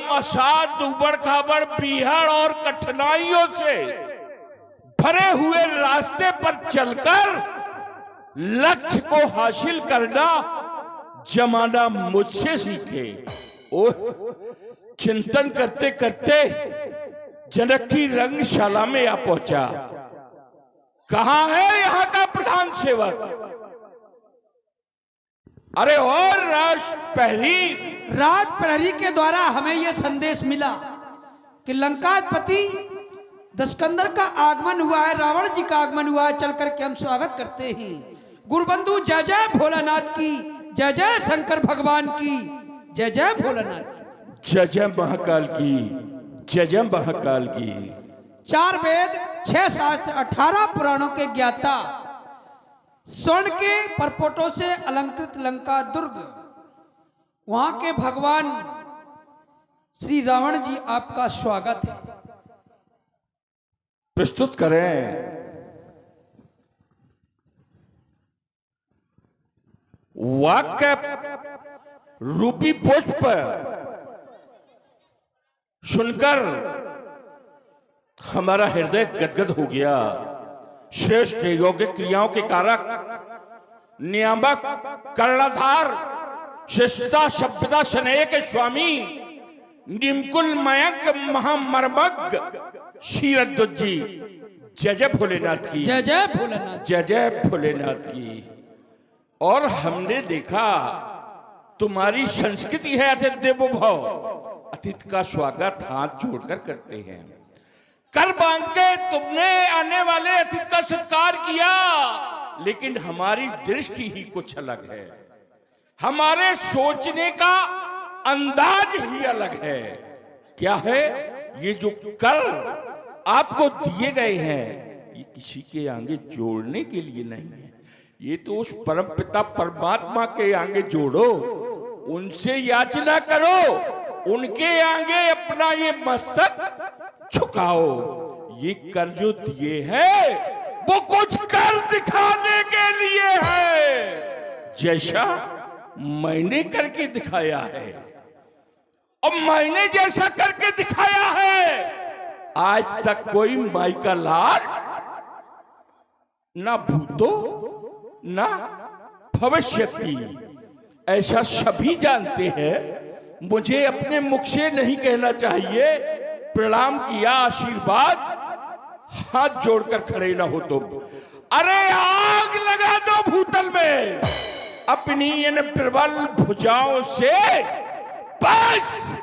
मसाद उबड़ खाबड़ बीहड़ और कठिनाइयों से भरे हुए रास्ते पर चलकर लक्ष्य को हासिल करना जमाना मुझसे सीखे। ओह, चिंतन करते करते जनक की रंगशाला में आ पहुंचा। कहां है यहां का प्रधान सेवक? अरे और राज प्रहरी के द्वारा हमें यह संदेश मिला कि लंकापति दशकंदर का आगमन हुआ है, रावण जी का आगमन हुआ है। चल करके हम स्वागत करते हैं। गुरुबंधु जय जय भोलानाथ की, जय जय शंकर भगवान की, जय जय भोलानाथ की, जय जय महाकाल की, जय जय महाकाल की। 4 वेद 6 शास्त्र 18 पुराणों के ज्ञाता, स्वर्ण के परपोटों से अलंकृत लंका दुर्ग, वहां के भगवान श्री रावण जी आपका स्वागत है। प्रस्तुत करें वाक्य रूपी पुष्प। सुनकर हमारा हृदय गदगद हो गया। श्रेष्ठ योगिक क्रियाओं के कारक, नियामक, कर्णधार, शिष्टता सभ्यता स्नेह के स्वामी, निमकुल मयंक महामर्मज्ञ शीरद्वत जी, जय जय भोलेनाथ की, जय जय भोलेनाथ, जय जय भोलेनाथ की। और हमने देखा तुम्हारी संस्कृति है अतिथि देवो भव। अतिथि का स्वागत हाथ जोड़कर करते हैं। कर बांध के तुमने आने वाले अतिथि का सत्कार किया, लेकिन हमारी दृष्टि ही कुछ अलग है, हमारे सोचने का अंदाज ही अलग है। क्या है? ये जो कर आपको दिए गए हैं, ये किसी के आगे जोड़ने के लिए नहीं है। ये तो उस परम पिता परमात्मा के आगे जोड़ो, उनसे याचना करो, उनके आगे अपना ये मस्तक झुकाओ। ये कर जो दिए हैं वो कुछ कर दिखाने के लिए है, जैसा मैंने करके दिखाया है। और मैंने जैसा करके दिखाया है, आज तक कोई माई का लाल ना भूतो ना भविष्य की, ऐसा सभी जानते हैं। मुझे अपने मुख से नहीं कहना चाहिए। प्रणाम किया, आशीर्वाद, हाथ जोड़कर खड़े ना हो तुम। अरे आग लगा दो भूतल में अपनी इन प्रबल भुजाओं से, बस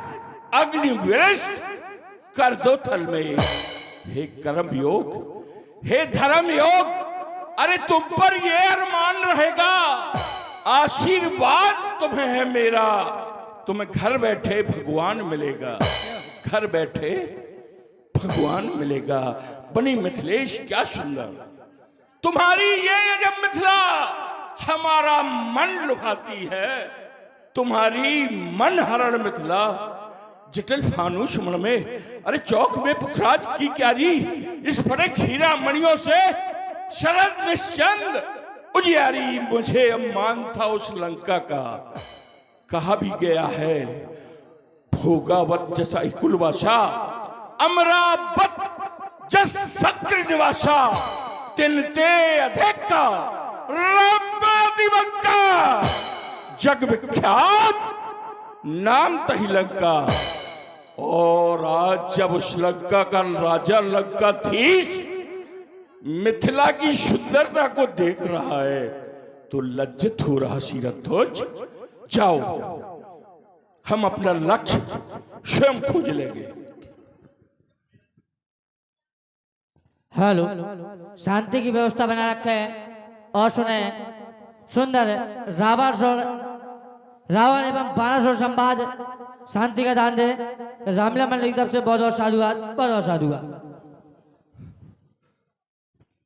अग्निवृष्ट कर दो थल में। हे कर्म योग, हे धर्म योग, अरे तुम पर ये अरमान रहेगा, आशीर्वाद तुम्हें है मेरा। तुम्हें घर बैठे भगवान मिलेगा, घर बैठे भगवान मिलेगा। बनी मिथिलेश क्या सुंदर तुम्हारी ये अजब मिथिला हमारा मन लुभाती है। तुम्हारी मन हरण मिथिला जटिल फानूस मन में, अरे चौक में पुखराज की क्यारी, इस फटे खीरा मणियों से शरद निश्चंद उजियारी। मुझे अम्मान था उस लंका का, कहा भी गया है भोगावत जैसा कुलवासा, अमरावत जस सक्र निवासा, तिनते अधिक का दिवक्का, जग विख्यात नाम तही लंका। और आज जब उस लंका का राजा लंकाधीश मिथिला की सुंदरता को देख रहा है तो लज्जित हो रहा शीरध्वज। जाओ, हम अपना लक्ष्य स्वयं खोज लेंगे। हेलो, शांति की व्यवस्था बना रखे और सुने सुंदर रावण एवं बाणासुर संवाद शांति का दान दे। रामलीला मंडल की तरफ से बहुत बहुत साधुवाद, बहुत बहुत साधुवाद।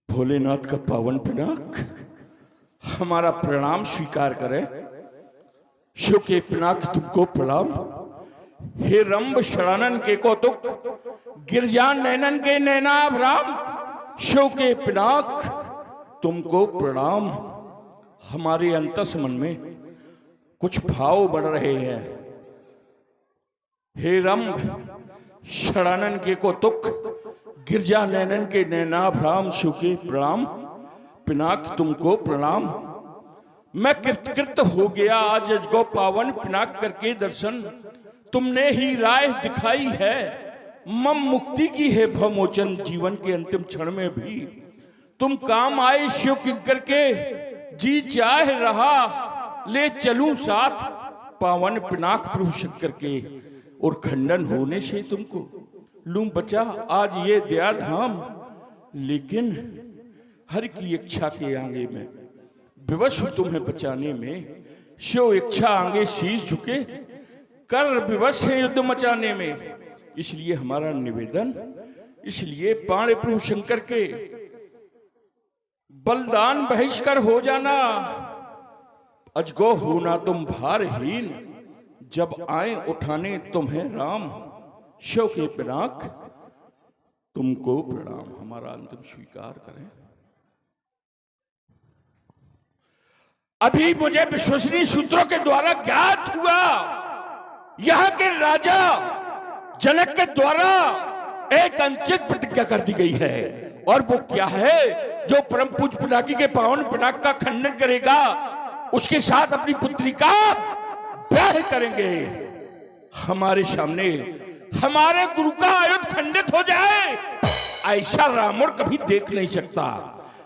भोलेनाथ का पावन पिनाक हमारा प्रणाम स्वीकार करे। शिव के पिनाक तुमको प्रणाम। हे रंभ शरानन के कौतुक, गिरजान नैनन के नैनाभ राम, शिव के पिनाक तुमको प्रणाम। हमारे अंतस मन में कुछ भाव बढ़ रहे हैं। हे रंभ षडानन के कौतुक, गिरजा नैनन के नैनाभ्राम, शिव के प्रणाम, पिनाक तुमको प्रणाम। मैं कृतकृत हो गया आज अजगो पावन, पिनाक करके दर्शन तुमने ही राह दिखाई है। मम मुक्ति की है भवमोचन, जीवन के अंतिम क्षण में भी तुम काम आए शिव किंकर के। जी चाह रहा ले चलूं साथ, पावन पिनाक प्रभु शंकर के, और खंडन होने से तुमको लूं बचा आज ये दया धाम। लेकिन हर की इच्छा के आगे में विवश हूं तुम्हें बचाने में, शिव इच्छा आगे शीश झुके, कर विवश है युद्ध मचाने में। इसलिए हमारा निवेदन, इसलिए पाणे प्रभु शंकर के बलिदान बहिष्कार हो जाना। अजगो होना तुम भारहीन, जब आए उठाने तुम्हें राम, शिव के पिनाक तुमको प्रणाम। हमारा अंतिम स्वीकार करें। अभी मुझे विश्वसनीय सूत्रों के द्वारा ज्ञात हुआ, यहां के राजा जनक के द्वारा एक अनुचित प्रतिज्ञा कर दी गई है। और वो क्या है? जो परम पूज्य पिनाकी के पावन पिनाक का खंडन करेगा, उसके साथ अपनी पुत्री का ब्याह करेंगे। हमारे सामने हमारे गुरु का आयुध खंडित हो जाए, ऐसा रावण कभी देख नहीं सकता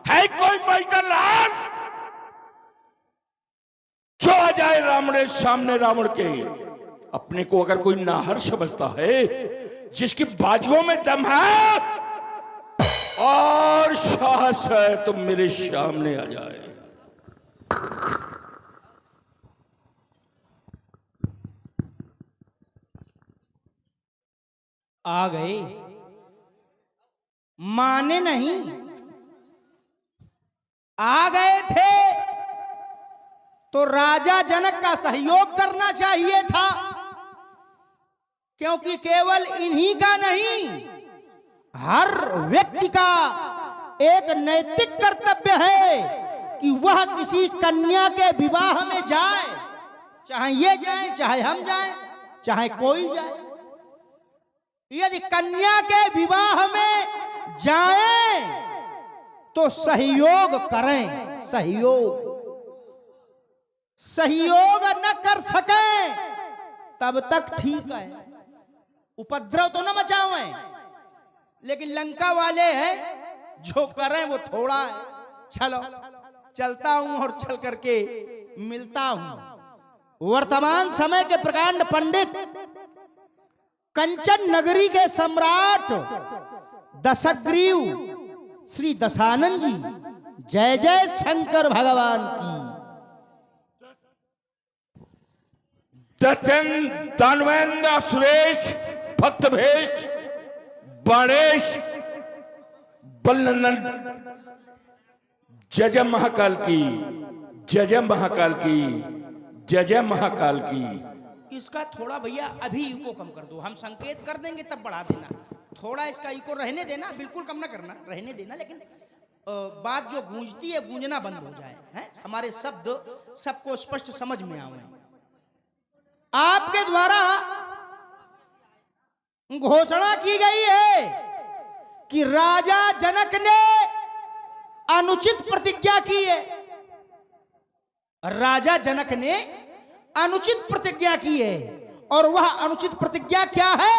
है। कोई भाई का लाल जो आ जाए रावण सामने, रावण के अपने को अगर कोई नाहर समझता है, जिसकी बाजुओं में दम है और साहस है, तो मेरे सामने आ जाए। आ गए, माने नहीं, आ गए थे तो राजा जनक का सहयोग करना चाहिए था, क्योंकि केवल इन्हीं का नहीं, हर व्यक्ति का एक नैतिक कर्तव्य है कि वह किसी कन्या के विवाह में जाए, चाहे ये जाए, चाहे हम जाए, चाहे कोई जाए। यदि कन्या के विवाह में जाएं तो सहयोग करें। सहयोग न कर सके तब तक ठीक है, उपद्रव तो न मचावें। लेकिन लंका वाले हैं, जो करें वो थोड़ा है। चलो चलता हूं और चल करके मिलता हूं। वर्तमान समय के प्रकांड पंडित, कंचन नगरी के सम्राट दशग्रीव श्री दशानन जी, जय जय शंकर भगवान की। दत्तन दानवेंद्र सुरेश भक्त भेष बाणेश बलनंदन, जय जय महाकाल की, जय जय महाकाल की, जय जय महाकाल की। इसका थोड़ा भैया अभी इको कम कर दो, हम संकेत कर देंगे तब बढ़ा देना। थोड़ा इसका इको रहने देना, बिल्कुल कम ना करना, रहने देना। लेकिन बात जो गूंजती है गूंजना बंद हो जाए, हैं? हमारे शब्द सबको स्पष्ट समझ में आवे। आपके द्वारा घोषणा की गई है कि राजा जनक ने अनुचित प्रतिज्ञा की है। राजा जनक ने अनुचित प्रतिज्ञा की है, और वह अनुचित प्रतिज्ञा क्या है?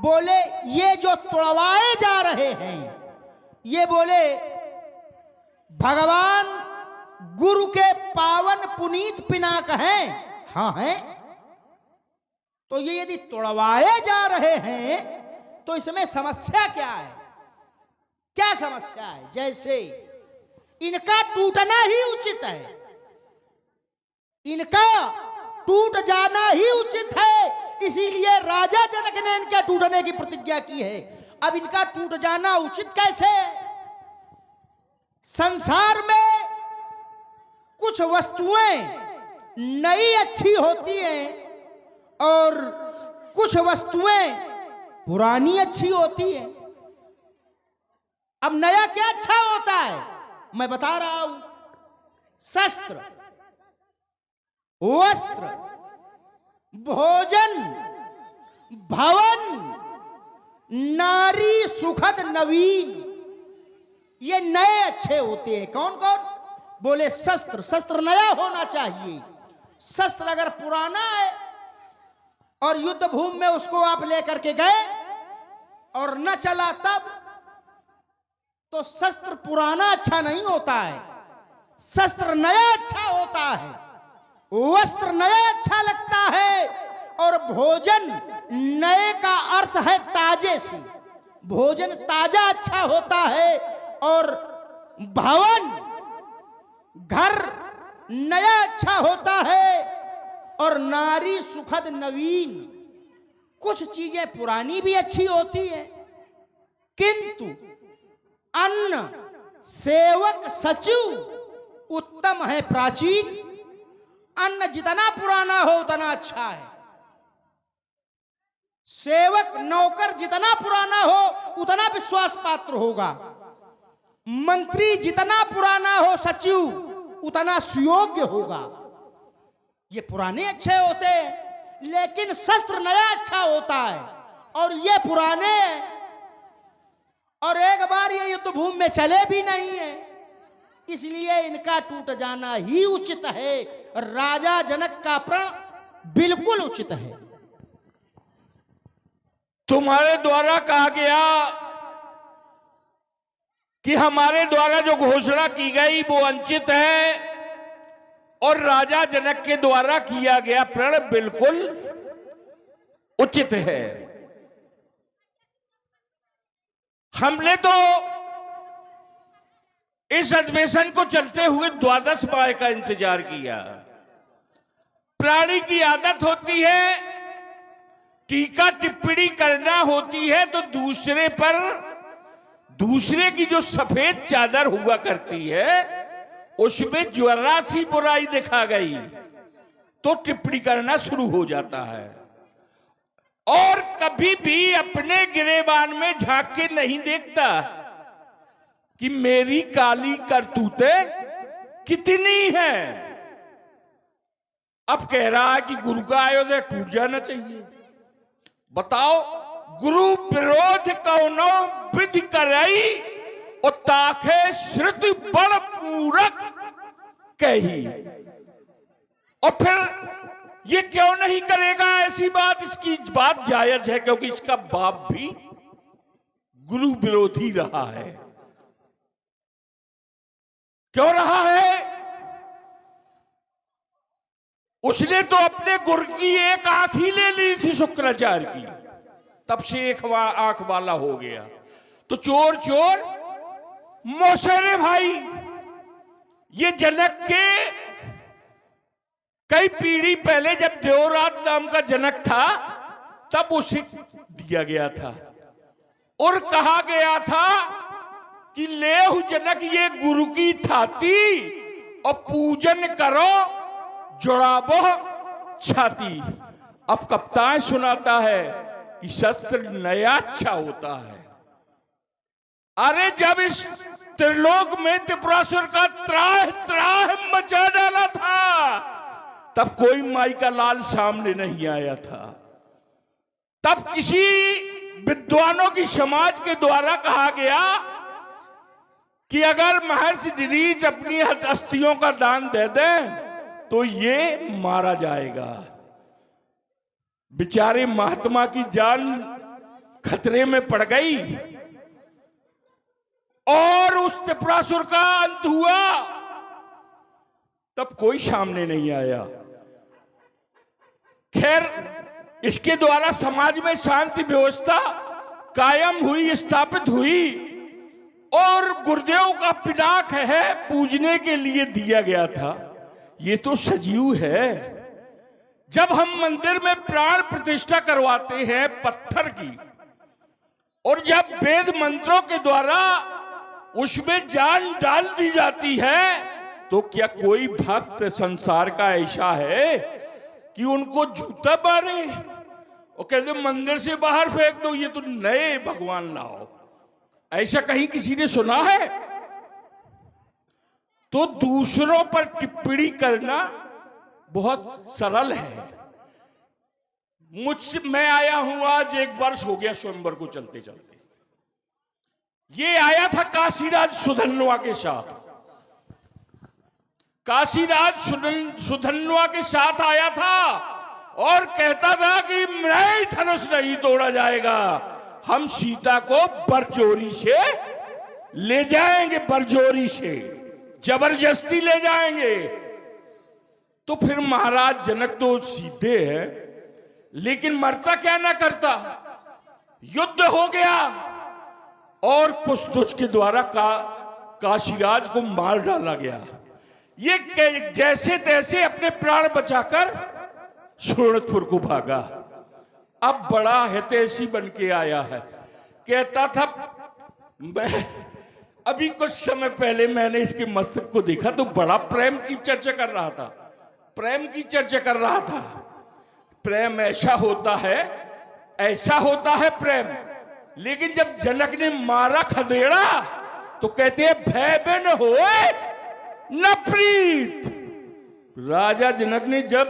बोले ये जो तोड़वाए जा रहे हैं, ये बोले भगवान गुरु के पावन पुनीत पिनाक हैं। हाँ हैं। तो ये यदि तोड़वाए जा रहे हैं तो इसमें समस्या क्या है? क्या समस्या है? जैसे इनका टूटना ही उचित है, इनका टूट जाना ही उचित है, इसीलिए राजा जनक ने इनके टूटने की प्रतिज्ञा की है। अब इनका टूट जाना उचित कैसे है? संसार में कुछ वस्तुएं नई अच्छी होती हैं और कुछ वस्तुएं पुरानी अच्छी होती हैं। अब नया क्या अच्छा होता है? मैं बता रहा हूं, शस्त्र, वस्त्र, भोजन, भवन नारी सुखद नवीन, ये नए अच्छे होते हैं। कौन कौन? बोले शस्त्र, शस्त्र नया होना चाहिए। शस्त्र अगर पुराना है और युद्ध भूमि में उसको आप लेकर के गए और न चला, तब तो शस्त्र पुराना अच्छा नहीं होता है, शस्त्र नया अच्छा होता है। वस्त्र नया अच्छा लगता है और भोजन नए का अर्थ है ताजे से, भोजन ताजा अच्छा होता है। और भवन घर नया अच्छा होता है और नारी सुखद नवीन। कुछ चीजें पुरानी भी अच्छी होती है, किंतु अन्न सेवक सचिव उत्तम है प्राचीन। अन्न जितना पुराना हो उतना अच्छा है, सेवक नौकर जितना पुराना हो उतना विश्वास पात्र होगा, मंत्री जितना पुराना हो सचिव उतना सुयोग्य होगा। ये पुराने अच्छे होते हैं, लेकिन शस्त्र नया अच्छा होता है और ये पुराने, और एक बार ये युद्ध भूमि में चले भी नहीं है, इसलिए इनका टूट जाना ही उचित है। राजा जनक का प्रण बिल्कुल उचित है। तुम्हारे द्वारा कहा गया कि हमारे द्वारा जो घोषणा की गई वो अनुचित है और राजा जनक के द्वारा किया गया प्रण बिल्कुल उचित है। हमने तो इस अधिवेशन को चलते हुए 12 माह का इंतजार किया। प्राणी की आदत होती है, टीका टिप्पणी करना होती है तो दूसरे पर, दूसरे की जो सफेद चादर हुआ करती है उसमें जरा सी बुराई दिखा गई तो टिप्पणी करना शुरू हो जाता है। और कभी भी अपने गिरेबान में झांक के नहीं देखता कि मेरी काली करतूतें कितनी हैं। अब कह रहा है कि गुरु का अयोध्या टूट जाना चाहिए। बताओ, गुरु विरोध कौनो विधि करई और ताखे श्रुति बड़ मूरख कही। और फिर ये क्यों नहीं करेगा ऐसी बात? इसकी बात जायज है क्योंकि इसका बाप भी गुरु विरोधी रहा है। क्यों रहा है? उसने तो अपने गुरु की एक आंख ही ले ली थी शुक्राचार्य की, तब से एक आंख वाला हो गया। तो चोर चोर मौसेरे भाई, ये जनक के कई पीढ़ी पहले जब देवराज नाम का जनक था तब उसे दिया गया था और कहा गया था कि लेहु जनक ये गुरु की थाती और पूजन करो जुड़ाबो छाती। अब कप्तान सुनाता है कि शस्त्र नया अच्छा होता है। अरे जब इस त्रिलोक में त्रिपुरासुर का त्राह त्राह मचा डाला था तब कोई माई का लाल सामने नहीं आया था। तब किसी विद्वानों की समाज के द्वारा कहा गया कि अगर महर्षि दिरीच अपनी अस्थियों का दान दे दे तो ये मारा जाएगा। बेचारे महात्मा की जान खतरे में पड़ गई और उस त्रिपुरासुर का अंत हुआ। तब कोई सामने नहीं आया। खैर, इसके द्वारा समाज में शांति व्यवस्था कायम हुई, स्थापित हुई और गुरुदेव का पिनाक है पूजने के लिए दिया गया था। ये तो सजीव है। जब हम मंदिर में प्राण प्रतिष्ठा करवाते हैं पत्थर की और जब वेद मंत्रों के द्वारा उसमें जान डाल दी जाती है तो क्या कोई भक्त संसार का ऐसा है कि उनको जूता मारे और कहते मंदिर से बाहर फेंक दो, ये तो नए भगवान लाओ? ऐसा कहीं किसी ने सुना है? तो दूसरों पर टिप्पणी करना बहुत सरल है। मुझसे मैं आया हूं आज 1 वर्ष हो गया स्वयंवर को चलते चलते। ये आया था काशीराज सुधन्वा के साथ, काशीराज सुधन्वा के साथ आया था और कहता था कि नहीं, धनुष नहीं तोड़ा जाएगा, हम सीता को बरजोरी से ले जाएंगे, बरजोरी से जबरदस्ती ले जाएंगे। तो फिर महाराज जनक तो सीधे है, लेकिन मरता क्या ना करता, युद्ध हो गया और कुछ के द्वारा काशीराज को मार डाला गया। ये जैसे तैसे अपने प्राण बचाकर शोणितपुर को भागा। अब बड़ा हितैषी बन के आया है, कहता था मैं अभी कुछ समय पहले मैंने इसके मस्तक को देखा तो बड़ा प्रेम की चर्चा कर रहा था, प्रेम की चर्चा कर रहा था। प्रेम ऐसा होता है प्रेम। लेकिन जब जनक ने मारा खदेड़ा तो कहते हैं भय बिन होए न प्रीत। राजा जनक ने जब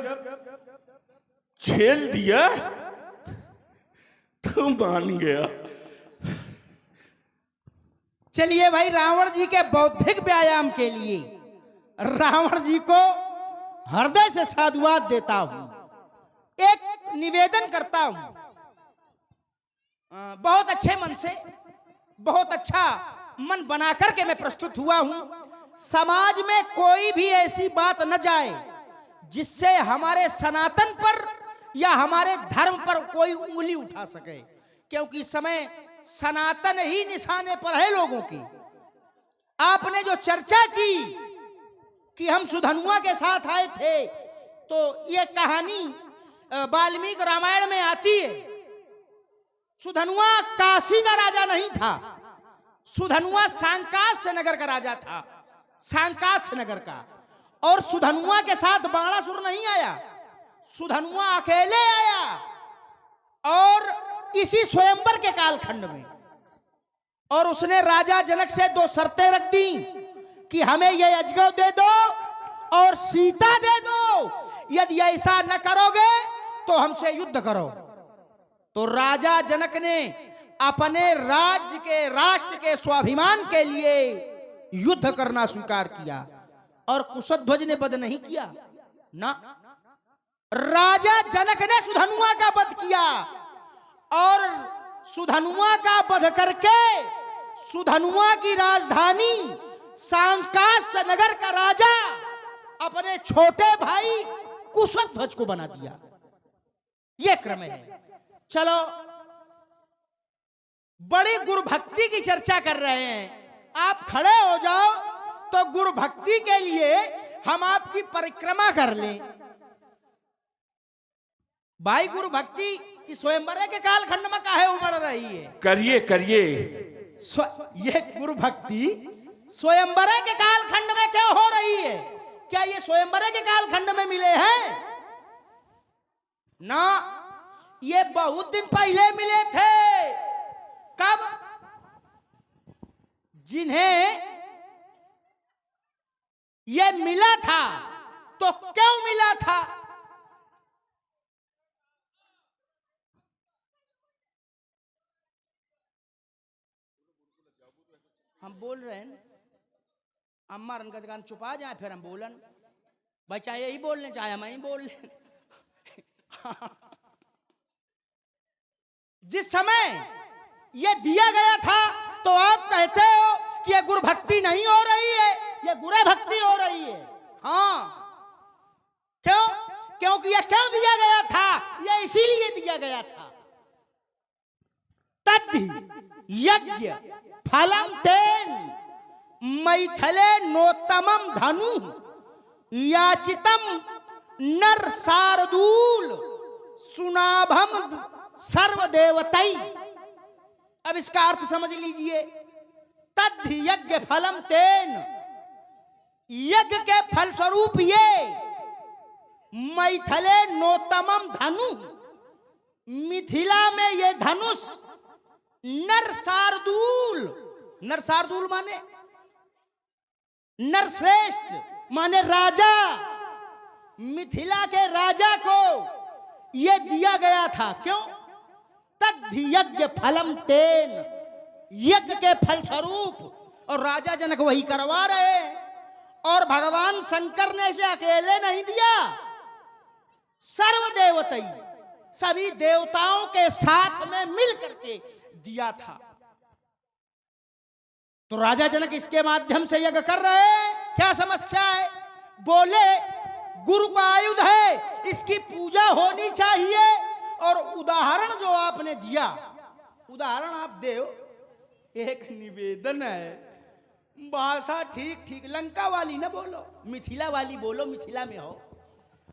छेल दिया तो मान गया। चलिए भाई, रावण जी के बौद्धिक व्यायाम के लिए रावण जी को हृदय से साधुवाद देता हूं, एक निवेदन करता हूं। बहुत अच्छे मन से, बहुत अच्छा मन बनाकर के मैं प्रस्तुत हुआ हूं। समाज में कोई भी ऐसी बात न जाए जिससे हमारे सनातन पर या हमारे धर्म पर कोई उंगली उठा सके, क्योंकि इस समय सनातन ही निशाने पर है लोगों की। आपने जो चर्चा की कि हम सुधन्वा के साथ आए थे, तो ये कहानी वाल्मीकि रामायण में आती है। सुधन्वा काशी का राजा नहीं था, सुधन्वा सांकास्य नगर का राजा था, सांकास्य नगर का। और सुधन्वा के साथ बाणासुर नहीं आया, सुधन्वा अकेले आया। और इसी स्वयंवर के कालखंड में, और उसने राजा जनक से 2 शर्तें रख दी कि हमें ये अजगव दे दो और सीता दे दो, यदि ऐसा न करोगे तो हमसे युद्ध करो। तो राजा जनक ने अपने राज्य के, राष्ट्र के स्वाभिमान के लिए युद्ध करना स्वीकार किया। और कुशध्वज ने वध नहीं किया ना, राजा जनक ने सुधन्वा का वध किया। और सुधन्वा का वध करके सुधन्वा की राजधानी सांकास्य नगर का राजा अपने छोटे भाई कुशध्वज को बना दिया। यह क्रम है। चलो, बड़ी गुरु भक्ति की चर्चा कर रहे हैं, आप खड़े हो जाओ तो गुरु भक्ति के लिए हम आपकी परिक्रमा कर लें। भाई, गुरु भक्ति इस स्वयंवर के कालखंड में काहे उमड़ रही है? करिए करिए। ये गुरु भक्ति स्वयंवर के कालखंड में क्यों हो रही है? क्या ये स्वयंवर के कालखंड में मिले हैं? ना, ये बहुत दिन पहले मिले थे। कब? जिन्हें ये मिला था तो क्यों मिला था? हम बोल रहे हैं, अम्मा रन का दुकान छुपा जाए फिर हम बोलन। भाई चाहे यही बोल लें चाहे हम ही बोल लें। जिस समय ये दिया गया था तो आप कहते हो कि ये गुरु भक्ति नहीं हो रही है, ये गुरु भक्ति हो रही है। हाँ, क्यों? क्योंकि ये क्यों दिया गया था? ये इसीलिए दिया गया था। तद्धि यज्ञ फलम तेन मैथिले नोत्तमम धनु याचितम नर शार्दूल सुनाभम सर्वदेवतई। अब इसका अर्थ समझ लीजिए। तद्धि यज्ञ फलम तेन, यज्ञ के फलस्वरूप ये मैथिले नोत्तमम धनु, मिथिला में ये धनुष नर शार्दूल, नर शार्दूल माने नरश्रेष्ठ माने राजा, मिथिला के राजा को ये दिया गया था। क्यों? तद्धि यज्ञ फलम तेन, यज्ञ के फलस्वरूप। और राजा जनक वही करवा रहे। और भगवान शंकर ने इसे अकेले नहीं दिया, सर्वदेवतई, सभी देवताओं के साथ में मिल करके दिया था। तो राजा जनक इसके माध्यम से यज्ञ कर रहे हैं। क्या समस्या है? बोले गुरु का आयुध है, इसकी पूजा होनी चाहिए। और उदाहरण जो आपने दिया, उदाहरण आप देव, एक निवेदन है, भाषा ठीक ठीक लंका वाली ना बोलो, मिथिला वाली बोलो, मिथिला में हो।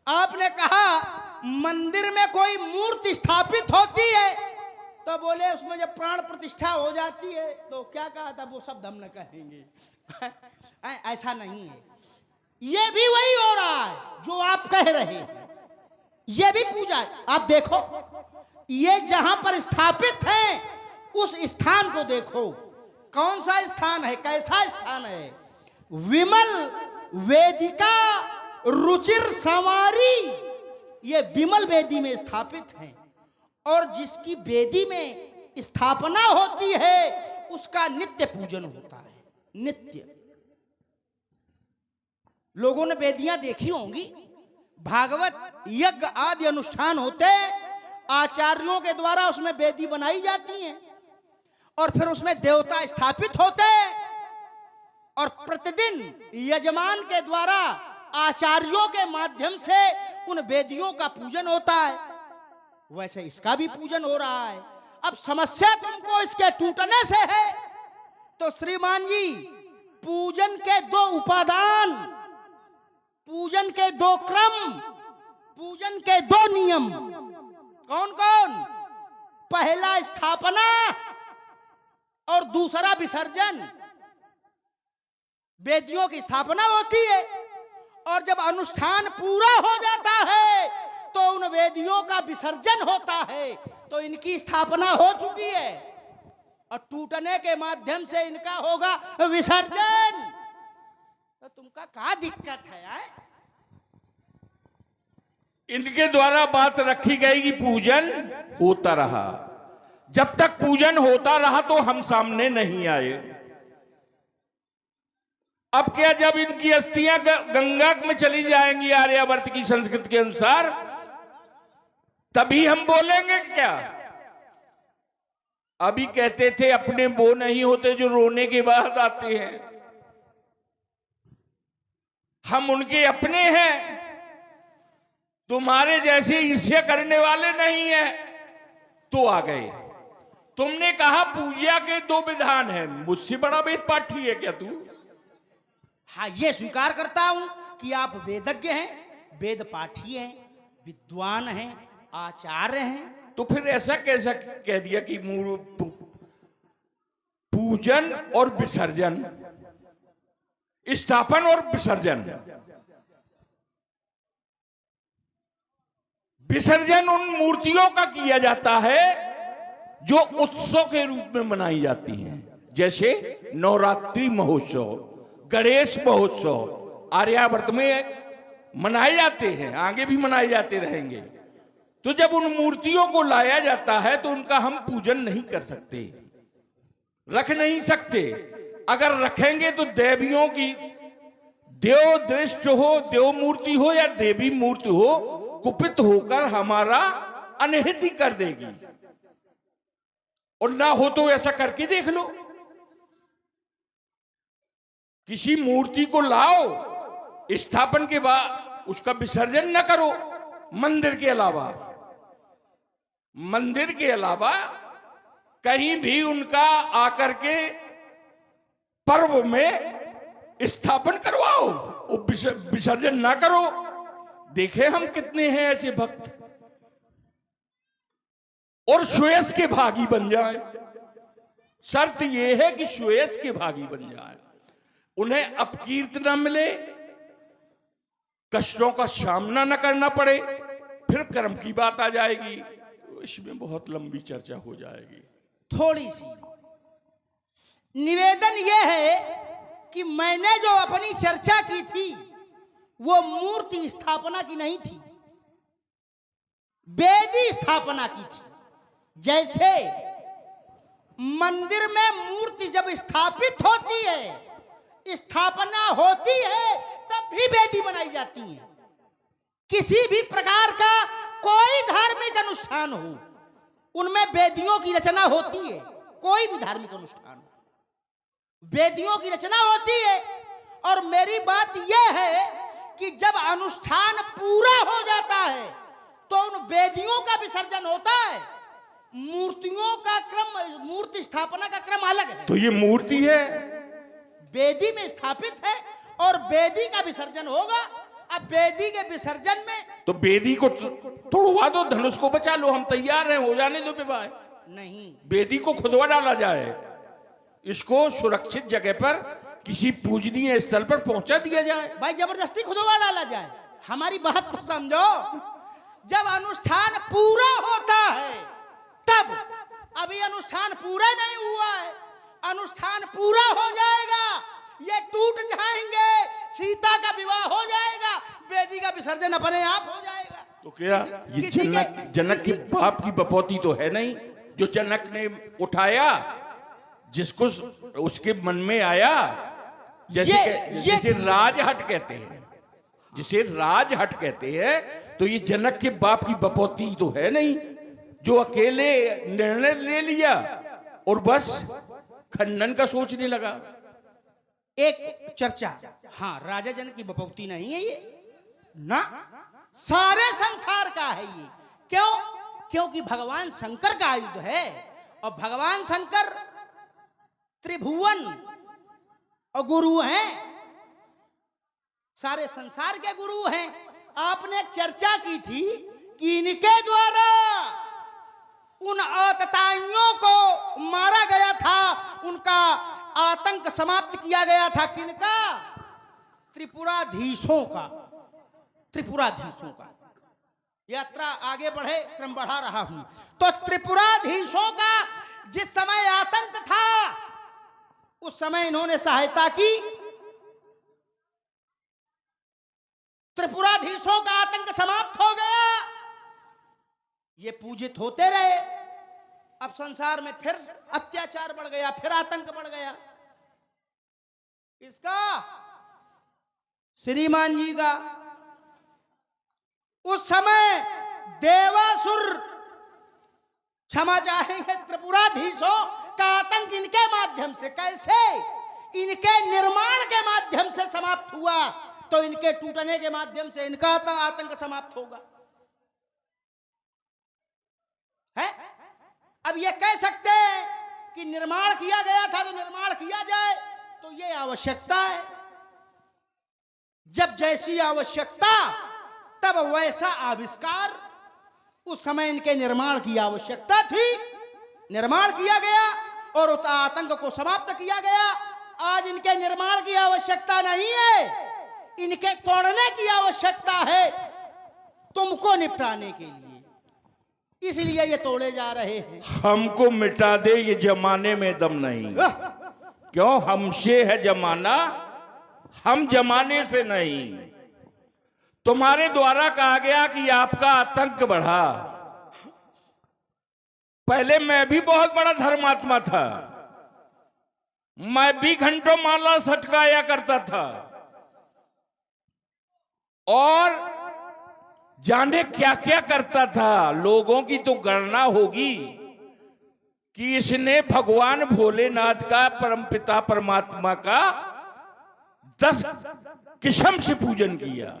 आपने कहा मंदिर में कोई मूर्ति स्थापित होती है तो बोले उसमें जब प्राण प्रतिष्ठा हो जाती है, तो क्या कहा था? वो शब्द हम न कहेंगे। ऐसा नहीं है, ये भी वही हो रहा है जो आप कह रहे हैं, ये भी पूजा है। आप देखो, ये जहां पर स्थापित है उस स्थान को देखो, कौन सा स्थान है, कैसा स्थान है? विमल वेदिका रुचिर संवारी, ये विमल वेदी में स्थापित है। और जिसकी वेदी में स्थापना होती है उसका नित्य पूजन होता है। नित्य लोगों ने वेदियां देखी होंगी, भागवत यज्ञ आदि अनुष्ठान होते, आचार्यों के द्वारा उसमें वेदी बनाई जाती है और फिर उसमें देवता स्थापित होते और प्रतिदिन यजमान के द्वारा आचार्यों के माध्यम से उन वेदियों का पूजन होता है। वैसे इसका भी पूजन हो रहा है। अब समस्या तुमको इसके टूटने से है। तो श्रीमान जी, पूजन के दो उपादान, पूजन के दो क्रम, पूजन के दो नियम, कौन कौन? पहला स्थापना और दूसरा विसर्जन। वेदियों की स्थापना होती है और जब अनुष्ठान पूरा हो जाता है तो उन वेदियों का विसर्जन होता है। तो इनकी स्थापना हो चुकी है और टूटने के माध्यम से इनका होगा विसर्जन। तो तुमका क्या दिक्कत है यार? इनके द्वारा बात रखी गई कि पूजन होता रहा। जब तक पूजन होता रहा तो हम सामने नहीं आए। अब क्या, जब इनकी अस्थियां गंगा में चली जाएंगी आर्यावर्त की संस्कृति के अनुसार, तभी हम बोलेंगे क्या? अभी कहते थे अपने वो नहीं होते जो रोने के बाद आते हैं, हम उनके अपने हैं। तुम्हारे जैसे ईर्ष्या करने वाले नहीं है तो आ गए। तुमने कहा पूजा के दो विधान हैं, मुझसे बड़ा वेद पाठी है क्या तू? हाँ, ये स्वीकार करता हूं कि आप वेदज्ञ हैं, वेद पाठी हैं, विद्वान हैं, आचार्य हैं। तो फिर ऐसा कैसा कह दिया कि पूजन और विसर्जन, स्थापन और विसर्जन? विसर्जन उन मूर्तियों का किया जाता है जो उत्सव के रूप में मनाई जाती हैं, जैसे नवरात्रि महोत्सव, गणेश महोत्सव आर्यावर्त में मनाए जाते हैं, आगे भी मनाए जाते रहेंगे। तो जब उन मूर्तियों को लाया जाता है तो उनका हम पूजन नहीं कर सकते, रख नहीं सकते। अगर रखेंगे तो देवियों की, देव दृष्ट हो, देव मूर्ति हो या देवी मूर्ति हो, कुपित होकर हमारा अनहित कर देगी। और ना हो तो ऐसा करके देख लो, किसी मूर्ति को लाओ, स्थापन के बाद उसका विसर्जन न करो। मंदिर के अलावा कहीं भी उनका आकर के पर्व में स्थापन करवाओ, विसर्जन ना करो। देखे हम कितने हैं ऐसे भक्त, और श्वेस के भागी बन जाए। शर्त यह है कि श्वेस के भागी बन जाए, उन्हें अपकीर्ति न मिले, कष्टों का सामना न करना पड़े। फिर कर्म की बात आ जाएगी, तो इसमें बहुत लंबी चर्चा हो जाएगी। थोड़ी सी निवेदन यह है कि मैंने जो अपनी चर्चा की थी वो मूर्ति स्थापना की नहीं थी। वेदी स्थापना की थी। जैसे मंदिर में मूर्ति जब स्थापित होती है, स्थापना होती है, तब भी वेदी बनाई जाती है। किसी भी प्रकार का कोई धार्मिक अनुष्ठान हो, उनमें वेदियों की रचना होती है। कोई भी धार्मिक अनुष्ठान हो, वेदियों की रचना होती है। और मेरी बात यह है कि जब अनुष्ठान पूरा हो जाता है तो उन वेदियों का विसर्जन होता है। मूर्तियों का क्रम, मूर्ति स्थापना का क्रम अलग है। तो ये मूर्ति है, वेदी में स्थापित है और वेदी का विसर्जन होगा। अब वेदी के विसर्जन में तो वेदी को तोड़वा दो, धनुष को बचा लो, हम तैयार हैं, हो जाने दो विवाह। नहीं, वेदी को खुदवा डाला जाए, इसको सुरक्षित जगह पर किसी पूजनीय स्थल पर पहुंचा दिया जाए। भाई जबरदस्ती खुदवा डाला जाए? हमारी बात तो समझो। जब अनुष्ठान पूरा होता है तब, अभी अनुष्ठान पूरा नहीं हुआ है, अनुष्ठान पूरा हो जाएगा, ये टूट जाएंगे, सीता का विवाह हो जाएगा, वेदी का विसर्जन अपने आप हो जाएगा। तो क्या ये जनक की बाप की बपौती तो है नहीं, जो जनक ने उठाया, जिसको उसके मन में आया। जैसे राजहट कहते हैं, जिसे राजहट कहते हैं, तो ये जनक के बाप की बपौती तो है नहीं, जो अकेले निर्णय ले लिया और बस खंडन का सोचने लगा। एक चर्चा, हाँ, राजा जनक की बपौती नहीं है ये ना, सारे संसार का है ये। क्यों? क्योंकि भगवान शंकर का आयुध है, और भगवान शंकर त्रिभुवन और गुरु हैं, सारे संसार के गुरु हैं। आपने एक चर्चा की थी कि इनके द्वारा उन आतताइयों को मारा गया था, उनका आतंक समाप्त किया गया था। किनका? त्रिपुराधीशों का, त्रिपुराधीशों का। यात्रा आगे बढ़े, क्रम बढ़ा रहा हूं। तो त्रिपुराधीशों का जिस समय आतंक था, उस समय इन्होंने सहायता की। त्रिपुराधीशों का आतंक समाप्त हो गया, ये पूजित होते रहे। अब संसार में फिर अत्याचार बढ़ गया, फिर आतंक बढ़ गया। इसका श्रीमान जी का उस समय देवासुर, क्षमा चाहेंगे, त्रिपुराधीशों का आतंक इनके माध्यम से, कैसे? इनके निर्माण के माध्यम से समाप्त हुआ, तो इनके टूटने के माध्यम से इनका आतंक समाप्त होगा। है? अब ये कह सकते हैं कि निर्माण किया गया था तो निर्माण किया जाए, तो ये आवश्यकता है। जब जैसी आवश्यकता तब वैसा आविष्कार। उस समय इनके निर्माण की आवश्यकता थी, निर्माण किया गया और उस आतंक को समाप्त किया गया। आज इनके निर्माण की आवश्यकता नहीं है, इनके तोड़ने की आवश्यकता है, तुमको निपटाने के लिए। इसलिए ये तोड़े जा रहे हैं। हमको मिटा दे, ये जमाने में दम नहीं। क्यों? हमसे है जमाना, हम जमाने से नहीं। तुम्हारे द्वारा कहा गया कि आपका आतंक बढ़ा। पहले मैं भी बहुत बड़ा धर्मात्मा था, मैं भी घंटों माला सटकाया करता था, और जाने क्या क्या करता था। लोगों की तो गणना होगी कि इसने भगवान भोलेनाथ का, परमपिता परमात्मा का 10 किस्म से पूजन किया।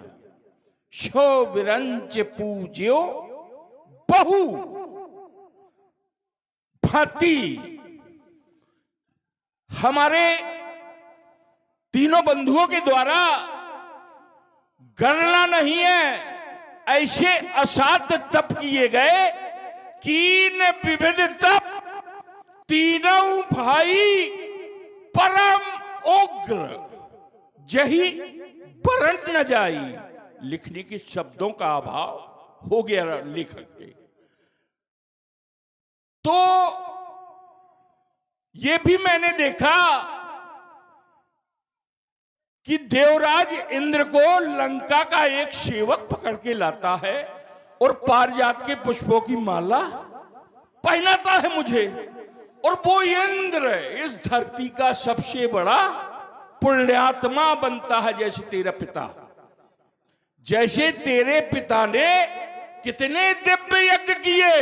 शो विरंच पूज्यो बहु भांति। हमारे तीनों बंधुओं के द्वारा गणना नहीं है, ऐसे असाध्य तप किए गए, कीन विविध तप, तीनों भाई परम उग्र, जही बरन न जाई। लिखने के शब्दों का अभाव हो गया लेखक के। तो ये भी मैंने देखा कि देवराज इंद्र को लंका का एक सेवक पकड़ के लाता है और पारिजात के पुष्पों की माला पहनाता है मुझे, और वो इंद्र इस धरती का सबसे बड़ा पुण्यात्मा बनता है, जैसे तेरा पिता। जैसे तेरे पिता ने कितने दिव्य यज्ञ किए,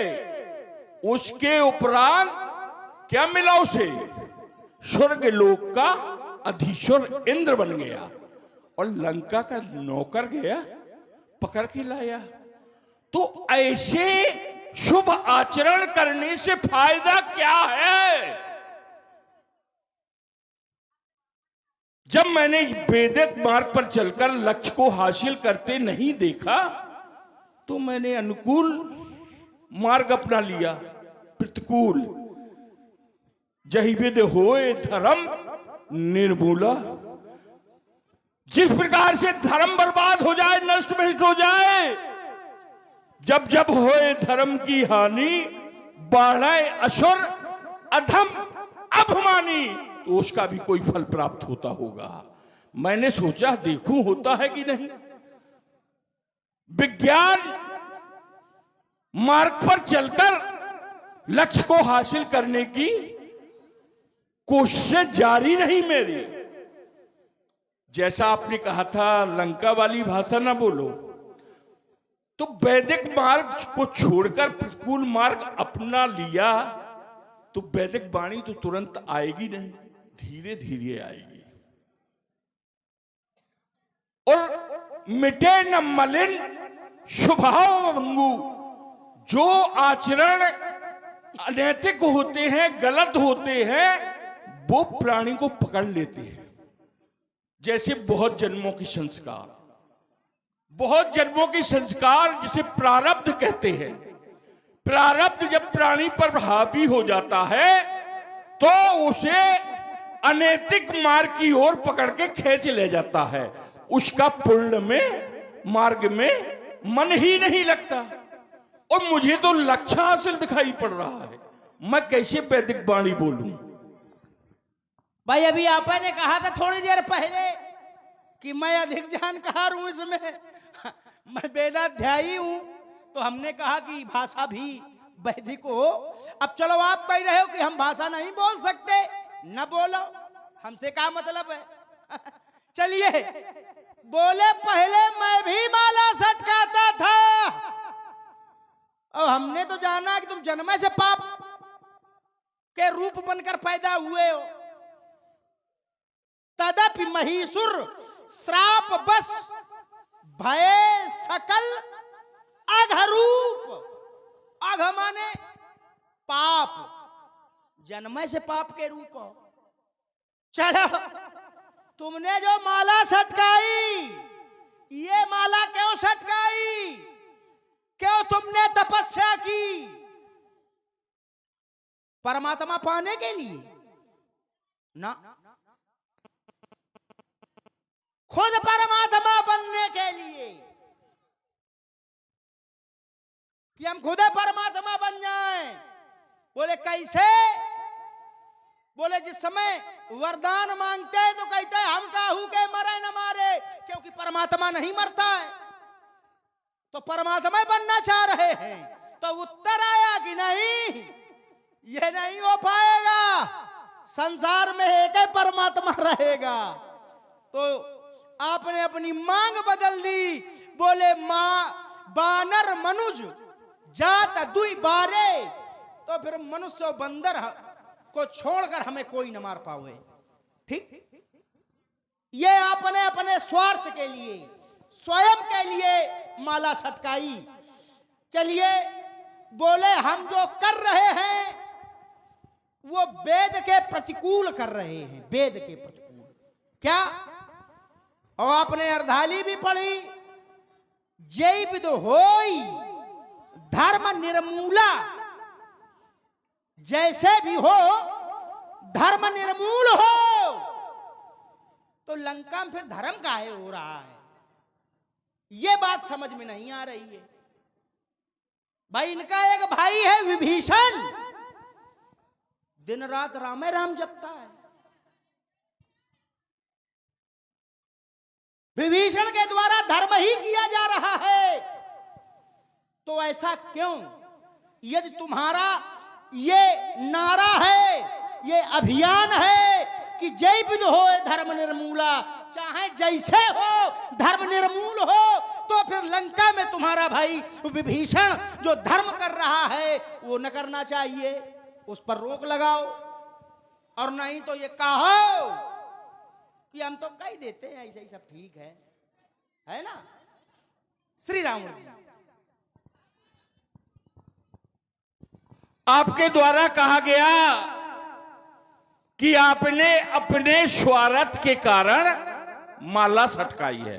उसके उपरांत क्या मिला उसे? स्वर्ग लोक का अधीश्वर इंद्र बन गया, और लंका का नौकर गया पकड़ के लाया। तो ऐसे शुभ आचरण करने से फायदा क्या है? जब मैंने वैदिक मार्ग पर चलकर लक्ष्य को हासिल करते नहीं देखा, तो मैंने अनुकूल मार्ग अपना लिया, प्रतिकूल। जहि विद होए धर्म निर्मूला। जिस प्रकार से धर्म बर्बाद हो जाए, नष्ट भ्रष्ट हो जाए, जब जब होए धर्म की हानि, बाढ़े असुर अधम अभिमानी, तो उसका भी कोई फल प्राप्त होता होगा। मैंने सोचा देखूं होता है कि नहीं। विज्ञान मार्ग पर चलकर लक्ष्य को हासिल करने की कोशिश जारी रही मेरी। जैसा आपने कहा था लंका वाली भाषा ना बोलो, तो वैदिक मार्ग को छोड़कर प्रतिकूल मार्ग अपना लिया, तो वैदिक वाणी तो तुरंत आएगी नहीं, धीरे धीरे आएगी। और मिटे न मलिन स्वभाव भंगु। जो आचरण अनैतिक होते हैं, गलत होते हैं, वो प्राणी को पकड़ लेते हैं। जैसे बहुत जन्मों की संस्कार, बहुत जन्मों की संस्कार जिसे प्रारब्ध कहते हैं। प्रारब्ध जब प्राणी पर हावी हो जाता है, तो उसे अनैतिक मार्ग की ओर पकड़ के खींच ले जाता है। उसका पुण्य में, मार्ग में मन ही नहीं लगता। और मुझे तो लक्ष्य हासिल दिखाई पड़ रहा है, मैं कैसे वैदिक वाणी बोलूं? भाई अभी आपने कहा था थोड़ी देर पहले कि मैं अधिक जानकार हूं इसमें, मैं वेदाध्यायी हूं, तो हमने कहा कि भाषा भी वैदिक हो। अब चलो आप कह रहे हो कि हम भाषा नहीं बोल सकते, न बोलो, हमसे क्या मतलब है। चलिए, बोले पहले मैं भी माला सटकाता था, और हमने तो जाना कि तुम जन्म से पाप के रूप बनकर पैदा हुए हो। तदपि महिषुर श्राप बस भय सकल अघरूप। अघ माने पाप, जन्म से पाप के रूप हो। चलो, तुमने जो माला सटकाई, ये माला क्यों सटकाई? क्यों तुमने तपस्या की? परमात्मा पाने के लिए ना, खुद परमात्मा बनने के लिए कि हम खुद परमात्मा बन जाएं। बोले कैसे? बोले जिस समय वरदान मांगते हैं तो कहते हैं हम काहू के मरे न मारे, क्योंकि परमात्मा नहीं मरता है। तो परमात्मा बनना चाह रहे हैं, तो उत्तर आया कि नहीं, ये नहीं हो पाएगा, संसार में एक ही परमात्मा रहेगा। तो आपने अपनी मांग बदल दी। बोले मां बानर मनुज जात दुई बारे, तो फिर मनुष्य और बंदर को छोड़कर हमें कोई न मार पावे। ठीक, ये आपने अपने स्वार्थ के लिए, स्वयं के लिए माला सटकाई। चलिए, बोले हम जो कर रहे हैं वो वेद के प्रतिकूल कर रहे हैं, वेद के प्रतिकूल। क्या? और आपने अर्धाली भी पढ़ी, जय विद होई धर्म निर्मूला। जैसे भी हो धर्म निर्मूल हो, तो लंका में फिर धर्म काहे हो रहा है? ये बात समझ में नहीं आ रही है। भाई इनका एक भाई है विभीषण, दिन रात रामे राम जपता है। विभीषण के द्वारा धर्म ही किया जा रहा है। तो ऐसा क्यों? यदि तुम्हारा ये नारा है, ये अभियान है कि जय विद हो धर्म निर्मूला, चाहे जैसे हो धर्म निर्मूल हो, तो फिर लंका में तुम्हारा भाई विभीषण जो धर्म कर रहा है वो न करना चाहिए, उस पर रोक लगाओ। और नहीं तो ये कहो कि हम तो कह देते हैं ऐसे ही सब ठीक है ना। श्री राम जी, आपके द्वारा कहा गया कि आपने अपने स्वार्थ के कारण माला सटकाई है।